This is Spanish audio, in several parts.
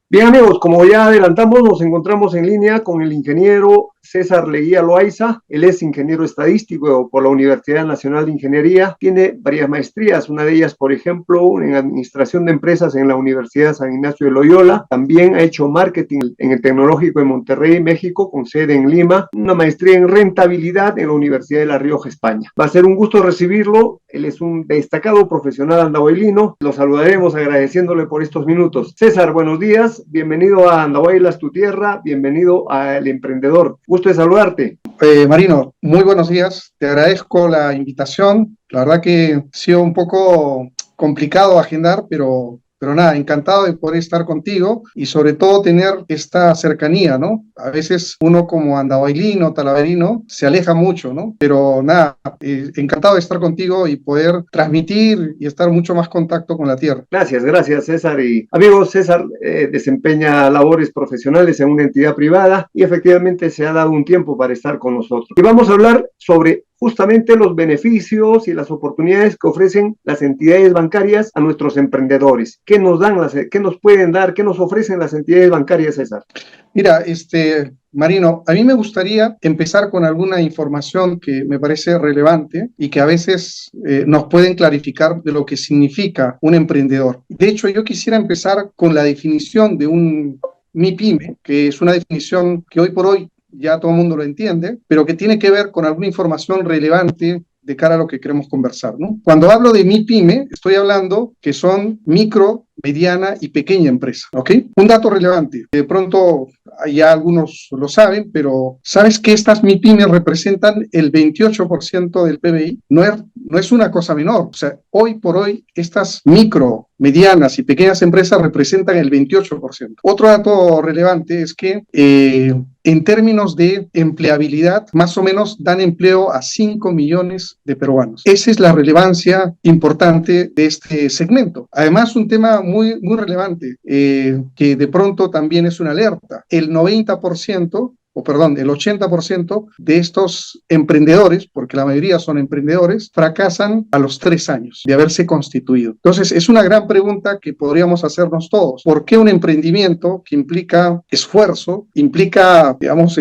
Bien amigos, como ya adelantamos, nos encontramos en línea con el ingeniero César Leguía Loaiza. Él es ingeniero estadístico por la Universidad Nacional de Ingeniería. Tiene varias maestrías, una de ellas, por ejemplo, en Administración de Empresas en la Universidad San Ignacio de Loyola. También ha hecho marketing en el Tecnológico de Monterrey, México, con sede en Lima. Una maestría en rentabilidad en la Universidad de La Rioja, España. Va a ser un gusto recibirlo. Él es un destacado profesional andahuaylino. Lo saludaremos agradeciéndole por estos minutos. César, buenos días. Bienvenido a Andahuaylas, tu tierra. Bienvenido a El Emprendedor. Gusto de saludarte. Marino, muy buenos días. Te agradezco la invitación. La verdad que ha sido un poco complicado agendar, pero nada, encantado de poder estar contigo y sobre todo tener esta cercanía, ¿no? A veces uno como andahuaylino, talaverino, se aleja mucho, ¿no? Pero nada, encantado de estar contigo y poder transmitir y estar mucho más contacto con la tierra. Gracias César. Y amigos, César desempeña labores profesionales en una entidad privada y efectivamente se ha dado un tiempo para estar con nosotros. Y vamos a hablar sobre justamente los beneficios y las oportunidades que ofrecen las entidades bancarias a nuestros emprendedores. ¿Qué nos dan, qué nos pueden dar, qué nos ofrecen las entidades bancarias, César? Mira, Marino, a mí me gustaría empezar con alguna información que me parece relevante y que a veces nos pueden clarificar de lo que significa un emprendedor. De hecho, yo quisiera empezar con la definición de un MIPYME, que es una definición que hoy por hoy ya todo el mundo lo entiende, pero que tiene que ver con alguna información relevante de cara a lo que queremos conversar, ¿no? Cuando hablo de MIPYME, estoy hablando que son micro, mediana y pequeña empresa, ¿ok? Un dato relevante, de pronto ya algunos lo saben, pero ¿sabes que estas MIPYME representan el 28% del PBI? No es una cosa menor, o sea, hoy por hoy estas micro, medianas y pequeñas empresas representan el 28%. Otro dato relevante es que en términos de empleabilidad, más o menos dan empleo a 5 millones de peruanos. Esa es la relevancia importante de este segmento. Además, un tema muy relevante, que de pronto también es una alerta. El 80% de estos emprendedores, porque la mayoría son emprendedores, fracasan a los 3 años de haberse constituido. Entonces, es una gran pregunta que podríamos hacernos todos. ¿Por qué un emprendimiento que implica esfuerzo, implica, digamos,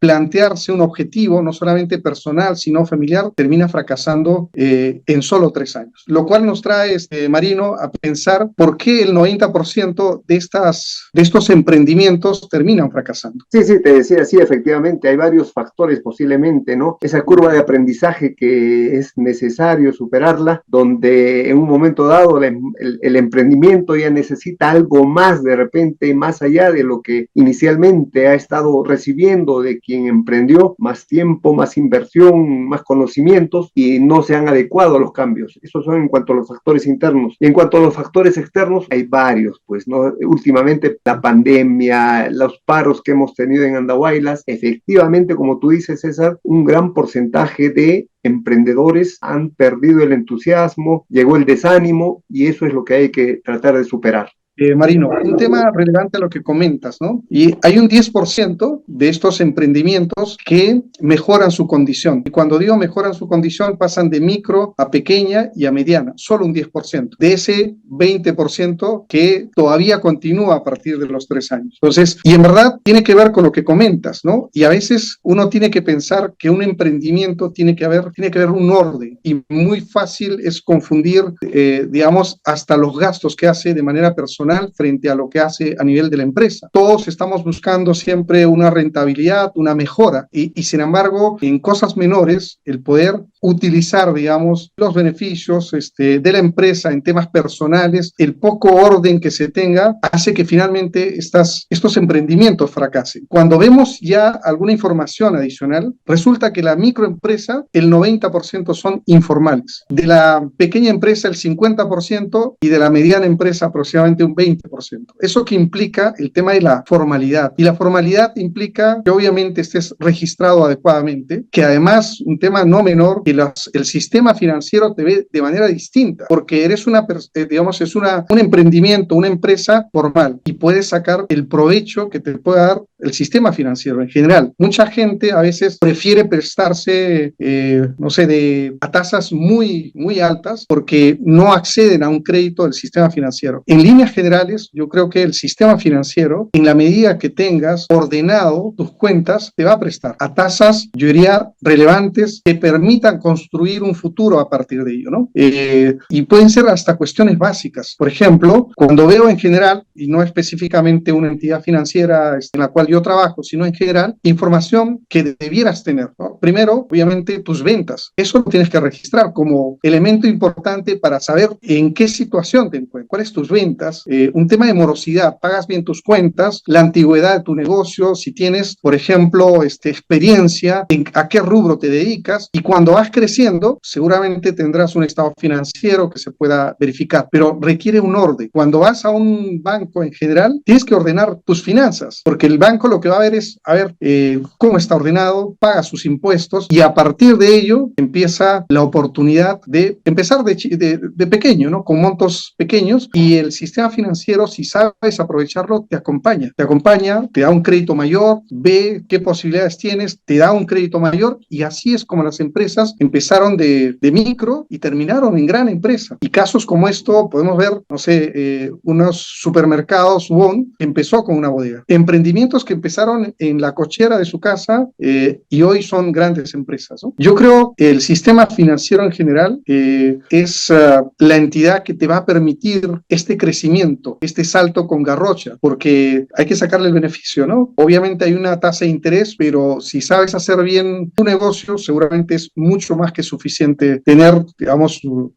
plantearse un objetivo, no solamente personal, sino familiar, termina fracasando en solo 3 años? Lo cual nos trae, Marino, a pensar por qué el 90% de estos emprendimientos terminan fracasando. Sí, te decía, sí, efectivamente, hay varios factores posiblemente, ¿no? Esa curva de aprendizaje que es necesario superarla, donde en un momento dado el emprendimiento ya necesita algo más de repente, más allá de lo que inicialmente ha estado recibiendo de quien emprendió, más tiempo, más inversión, más conocimientos y no se han adecuado a los cambios. Esos son en cuanto a los factores internos. Y en cuanto a los factores externos, hay varios, pues, ¿no? Últimamente la pandemia, los paros que hemos tenido en Andahuaylas, efectivamente, como tú dices, César, un gran porcentaje de emprendedores han perdido el entusiasmo, llegó el desánimo y eso es lo que hay que tratar de superar. Marino, un tema relevante a lo que comentas, ¿no? Y hay un 10% de estos emprendimientos que mejoran su condición. Y cuando digo mejoran su condición, pasan de micro a pequeña y a mediana, solo un 10%. De ese 20% que todavía continúa a partir de los 3 años. Entonces, y en verdad tiene que ver con lo que comentas, ¿no? Y a veces uno tiene que pensar que un emprendimiento tiene que haber un orden. Y muy fácil es confundir, digamos, hasta los gastos que hace de manera personal frente a lo que hace a nivel de la empresa. Todos estamos buscando siempre una rentabilidad, una mejora y sin embargo, en cosas menores, el poder utilizar, digamos, los beneficios de la empresa en temas personales, el poco orden que se tenga, hace que finalmente estos emprendimientos fracasen. Cuando vemos ya alguna información adicional, resulta que la microempresa, el 90% son informales. De la pequeña empresa, el 50% y de la mediana empresa, aproximadamente un 20%. Eso que implica el tema de la formalidad. Y la formalidad implica que obviamente estés registrado adecuadamente, que además, un tema no menor, que el sistema financiero te ve de manera distinta, porque eres digamos, es un emprendimiento, una empresa formal, y puedes sacar el provecho que te pueda dar el sistema financiero en general. Mucha gente a veces prefiere prestarse, no sé, a tasas muy, muy altas porque no acceden a un crédito del sistema financiero. En líneas generales, yo creo que el sistema financiero, en la medida que tengas ordenado tus cuentas, te va a prestar a tasas, yo diría, relevantes que permitan construir un futuro a partir de ello, ¿no? Y pueden ser hasta cuestiones básicas. Por ejemplo, cuando veo en general, y no específicamente una entidad financiera en la cual yo trabajo, sino en general, información que debieras tener, ¿no? Primero, obviamente, tus ventas. Eso lo tienes que registrar como elemento importante para saber en qué situación te encuentras, cuáles tus ventas, un tema de morosidad, pagas bien tus cuentas, la antigüedad de tu negocio, si tienes, por ejemplo, experiencia, a qué rubro te dedicas, y cuando vas creciendo, seguramente tendrás un estado financiero que se pueda verificar, pero requiere un orden. Cuando vas a un banco en general, tienes que ordenar tus finanzas, porque el banco lo que va a ver es, cómo está ordenado, paga sus impuestos, y a partir de ello empieza la oportunidad de empezar de pequeño, ¿no? Con montos pequeños, y el sistema financiero, si sabes aprovecharlo, te acompaña, te da un crédito mayor, ve qué posibilidades tienes, te da un crédito mayor, y así es como las empresas empezaron de micro y terminaron en gran empresa. Y casos como esto podemos ver, no sé, unos supermercados, Won, empezó con una bodega. Emprendimientos que empezaron en la cochera de su casa y hoy son grandes empresas, ¿no? Yo creo que el sistema financiero en general es la entidad que te va a permitir este crecimiento, este salto con garrocha, porque hay que sacarle el beneficio, ¿no? Obviamente hay una tasa de interés, pero si sabes hacer bien tu negocio, seguramente es mucho más que suficiente tener, digamos, un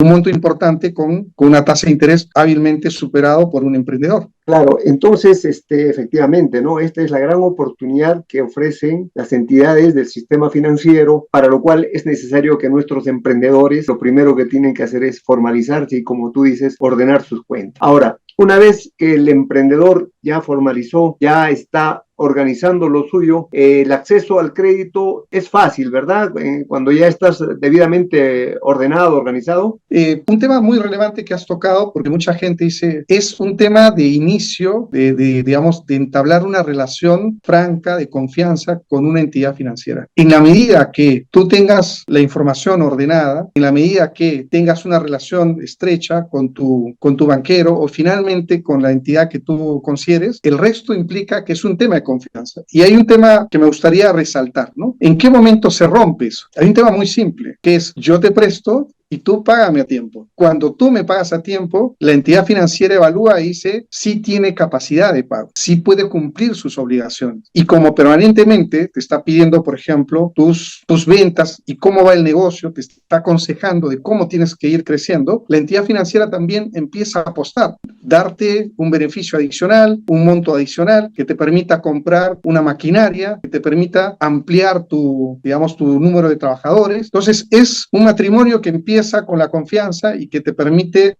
monto importante con una tasa de interés hábilmente superado por un emprendedor. Claro, entonces, efectivamente, ¿no? Esta es la gran oportunidad que ofrecen las entidades del sistema financiero, para lo cual es necesario que nuestros emprendedores, lo primero que tienen que hacer es formalizarse y, como tú dices, ordenar sus cuentas. Ahora, una vez que el emprendedor ya formalizó, ya está organizando lo suyo, el acceso al crédito es fácil, ¿verdad? Cuando ya estás debidamente ordenado, organizado. Un tema muy relevante que has tocado, porque mucha gente dice, es un tema de inicio, digamos, de entablar una relación franca, de confianza con una entidad financiera. En la medida que tú tengas la información ordenada, en la medida que tengas una relación estrecha con tu banquero o finalmente con la entidad que tú consideres, el resto implica que es un tema de confianza. Y hay un tema que me gustaría resaltar, ¿no? ¿En qué momento se rompe eso? Hay un tema muy simple, que es yo te presto y tú págame a tiempo. Cuando tú me pagas a tiempo, la entidad financiera evalúa y dice si tiene capacidad de pago, si puede cumplir sus obligaciones. Y como permanentemente te está pidiendo, por ejemplo, tus ventas y cómo va el negocio, te está aconsejando de cómo tienes que ir creciendo, la entidad financiera también empieza a apostar, darte un beneficio adicional, un monto adicional que te permita comprar una maquinaria, que te permita ampliar tu número de trabajadores. Entonces, es un matrimonio que empieza con la confianza y que te permite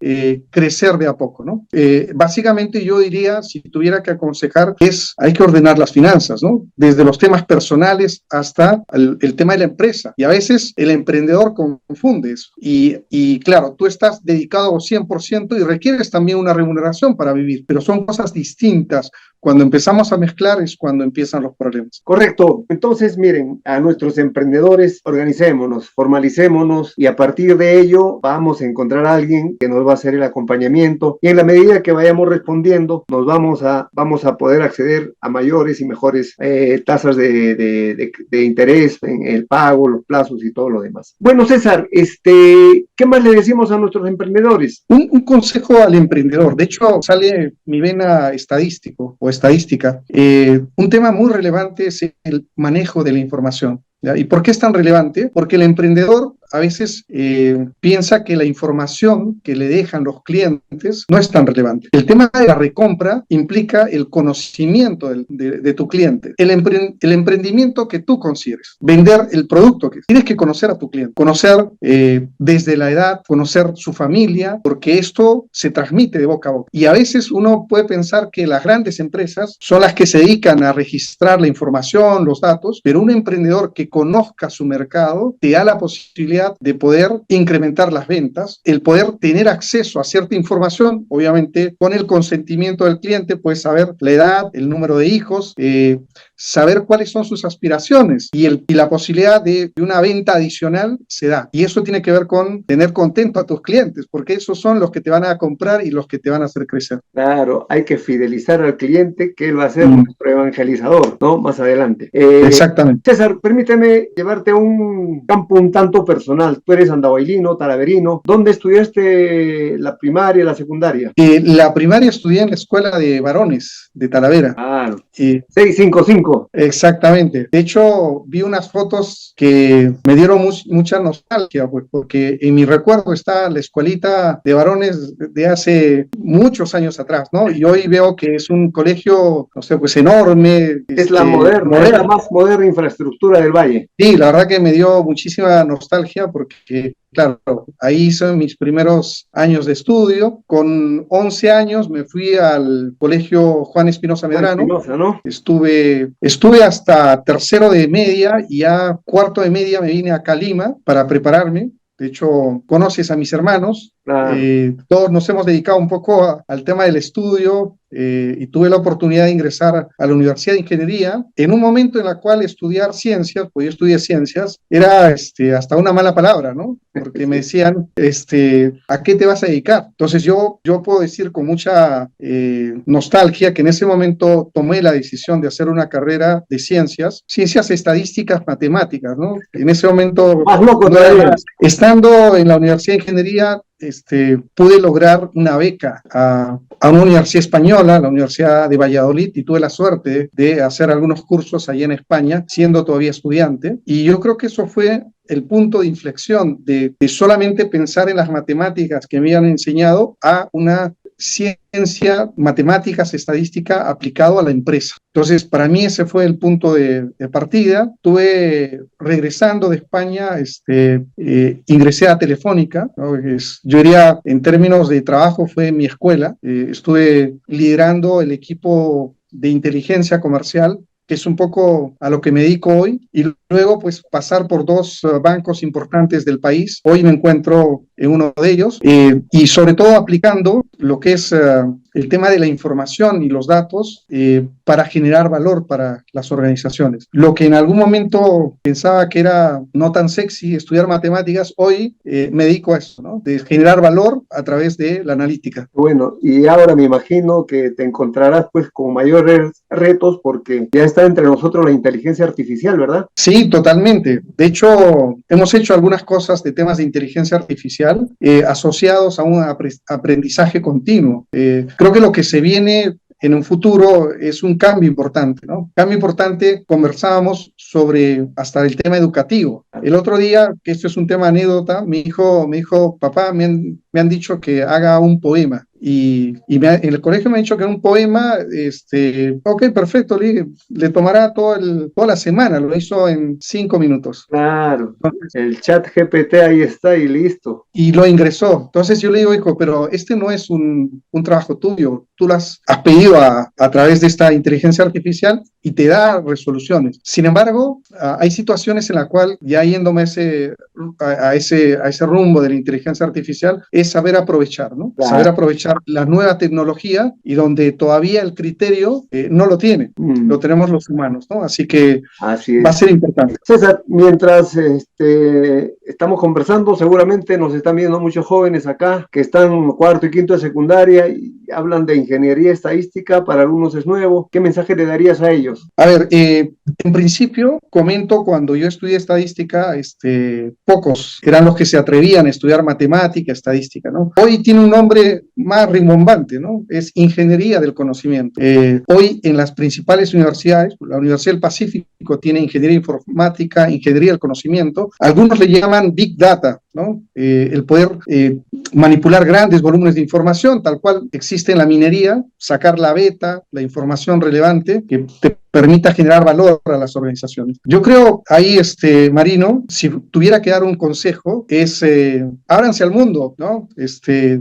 crecer de a poco, ¿no? Básicamente yo diría, si tuviera que aconsejar, hay que ordenar las finanzas, ¿no? Desde los temas personales hasta el tema de la empresa. Y a veces el emprendedor confunde eso. Y claro, tú estás dedicado 100% y requieres también una remuneración para vivir, pero son cosas distintas. Cuando empezamos a mezclar es cuando empiezan los problemas. Correcto. Entonces, miren, a nuestros emprendedores, organicémonos, formalicémonos, y a partir de ello vamos a encontrar a alguien que nos va a hacer el acompañamiento, y en la medida que vayamos respondiendo, nos vamos a poder acceder a mayores y mejores tasas de interés en el pago, los plazos y todo lo demás. Bueno, César, ¿qué más le decimos a nuestros emprendedores? Un consejo al emprendedor. De hecho, sale mi vena estadística. Un tema muy relevante es el manejo de la información, ¿ya? ¿Y por qué es tan relevante? Porque el emprendedor a veces piensa que la información que le dejan los clientes no es tan relevante. El tema de la recompra implica el conocimiento de tu cliente, el emprendimiento que tú consideres, vender el producto que tienes que conocer a tu cliente, conocer desde la edad, conocer su familia, porque esto se transmite de boca a boca. Y a veces uno puede pensar que las grandes empresas son las que se dedican a registrar la información, los datos, pero un emprendedor que conozca su mercado te da la posibilidad de poder incrementar las ventas, el poder tener acceso a cierta información, obviamente con el consentimiento del cliente, puedes saber la edad, el número de hijos, saber cuáles son sus aspiraciones y la posibilidad de una venta adicional se da. Y eso tiene que ver con tener contento a tus clientes, porque esos son los que te van a comprar y los que te van a hacer crecer. Claro, hay que fidelizar al cliente, que él va a ser nuestro evangelizador, ¿no? Más adelante. Exactamente. César, permíteme llevarte a un campo un tanto personal. Tú eres andahuaylino, talaverino. ¿Dónde estudiaste la primaria y la secundaria? La primaria estudié en la escuela de varones de Talavera. Claro. 655. Exactamente. De hecho, vi unas fotos que me dieron mucha nostalgia, pues, porque en mi recuerdo está la escuelita de varones de hace muchos años atrás, ¿no? Y hoy veo que es un colegio, no sé, pues enorme. Es la moderna, es la más moderna infraestructura del Valle. Sí, la verdad que me dio muchísima nostalgia porque, claro, ahí hice mis primeros años de estudio. Con 11 años me fui al colegio Juan Espinosa Medrano. ¿No? Estuve hasta tercero de media y ya cuarto de media me vine acá a Lima para prepararme. De hecho, conoces a mis hermanos. Claro. Todos nos hemos dedicado un poco al tema del estudio y tuve la oportunidad de ingresar a la Universidad de Ingeniería en un momento en el cual estudiar ciencias, pues yo estudié ciencias, era hasta una mala palabra, ¿no? Porque me decían, ¿a qué te vas a dedicar? Entonces yo puedo decir con mucha nostalgia que en ese momento tomé la decisión de hacer una carrera de ciencias estadísticas, matemáticas, ¿no? En ese momento, más loco todavía. Estando en la Universidad de Ingeniería, pude lograr una beca a una universidad española, la Universidad de Valladolid, y tuve la suerte de hacer algunos cursos allá en España, siendo todavía estudiante. Y yo creo que eso fue el punto de inflexión de solamente pensar en las matemáticas que me habían enseñado a una ciencia, matemáticas, estadística aplicado a la empresa. Entonces, para mí ese fue el punto de partida. Tuve, regresando de España, ingresé a Telefónica, ¿no? Yo diría, en términos de trabajo, fue mi escuela. Estuve liderando el equipo de inteligencia comercial, que es un poco a lo que me dedico hoy, y luego pues pasar por dos bancos importantes del país. Hoy me encuentro en uno de ellos y sobre todo aplicando lo que es el tema de la información y los datos para generar valor para las organizaciones. Lo que en algún momento pensaba que era no tan sexy estudiar matemáticas, hoy me dedico a eso, ¿no? De generar valor a través de la analítica. Bueno, y ahora me imagino que te encontrarás pues con mayores retos porque ya está entre nosotros la inteligencia artificial, ¿verdad? Sí, totalmente. De hecho, hemos hecho algunas cosas de temas de inteligencia artificial asociados a un aprendizaje continuo. Creo que lo que se viene en un futuro es un cambio importante, ¿no? Cambio importante, conversábamos sobre hasta el tema educativo. El otro día, que esto es un tema anécdota, mi hijo me dijo, papá, me han dicho que haga un poema. En el colegio me han dicho que era un poema, ok, perfecto, le tomará toda la semana, lo hizo en 5 minutos. Claro, el chat GPT ahí está y listo. Y lo ingresó. Entonces yo le digo, hijo, pero este no es un trabajo tuyo, tú lo has pedido a través de esta inteligencia artificial y te da resoluciones. Sin embargo, hay situaciones en las cuales, ya yéndome a ese rumbo de la inteligencia artificial, es saber aprovechar, ¿no? Claro. Saber aprovechar la nueva tecnología y donde todavía el criterio no lo tiene, lo tenemos los humanos, ¿no? Así que va a ser importante. César, mientras estamos conversando, seguramente nos están viendo muchos jóvenes acá que están cuarto y quinto de secundaria y hablan de ingeniería ingeniería estadística para algunos es nuevo. ¿Qué mensaje le darías a ellos? A ver, en principio, comento, cuando yo estudié estadística, pocos eran los que se atrevían a estudiar matemática, estadística, ¿no? Hoy tiene un nombre más rimbombante, ¿no? Es ingeniería del conocimiento. Hoy en las principales universidades, la Universidad del Pacífico tiene ingeniería informática, ingeniería del conocimiento, algunos le llaman Big Data, ¿no? El poder manipular grandes volúmenes de información, tal cual existe en la minería, sacar la beta, la información relevante que te permita generar valor a las organizaciones. Yo creo ahí, Marino, si tuviera que dar un consejo, es ábranse al mundo, ¿no?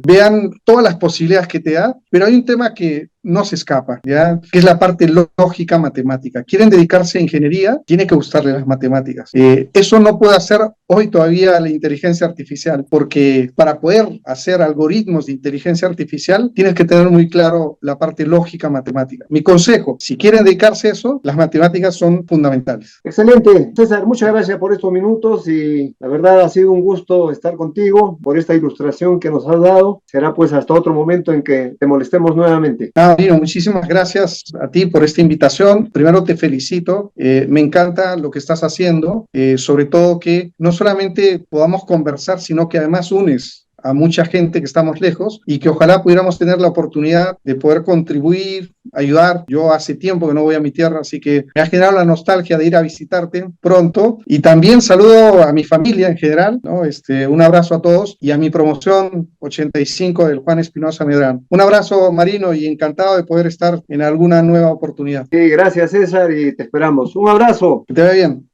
Vean todas las posibilidades que te da, pero hay un tema que no se escapa, ¿ya? Que es la parte lógica matemática. Quieren dedicarse a ingeniería, tiene que gustarle las matemáticas. Eso no puede hacer hoy todavía la inteligencia artificial, porque para poder hacer algoritmos de inteligencia artificial, tienes que tener muy claro la parte lógica matemática. Mi consejo, si quieren dedicarse a eso, las matemáticas son fundamentales. Excelente. César, muchas gracias por estos minutos y la verdad ha sido un gusto estar contigo por esta ilustración que nos has dado. Será pues hasta otro momento en que te molestemos nuevamente. Marino, muchísimas gracias a ti por esta invitación. Primero te felicito, me encanta lo que estás haciendo, sobre todo que no solamente podamos conversar, sino que además unes a mucha gente que estamos lejos y que ojalá pudiéramos tener la oportunidad de poder contribuir, ayudar. Yo hace tiempo que no voy a mi tierra, así que me ha generado la nostalgia de ir a visitarte pronto. Y también saludo a mi familia en general, ¿no? Un abrazo a todos y a mi promoción 85 del Juan Espinosa Medrano. Un abrazo, Marino, y encantado de poder estar en alguna nueva oportunidad. Sí, gracias César y te esperamos. Un abrazo. Que te vaya bien.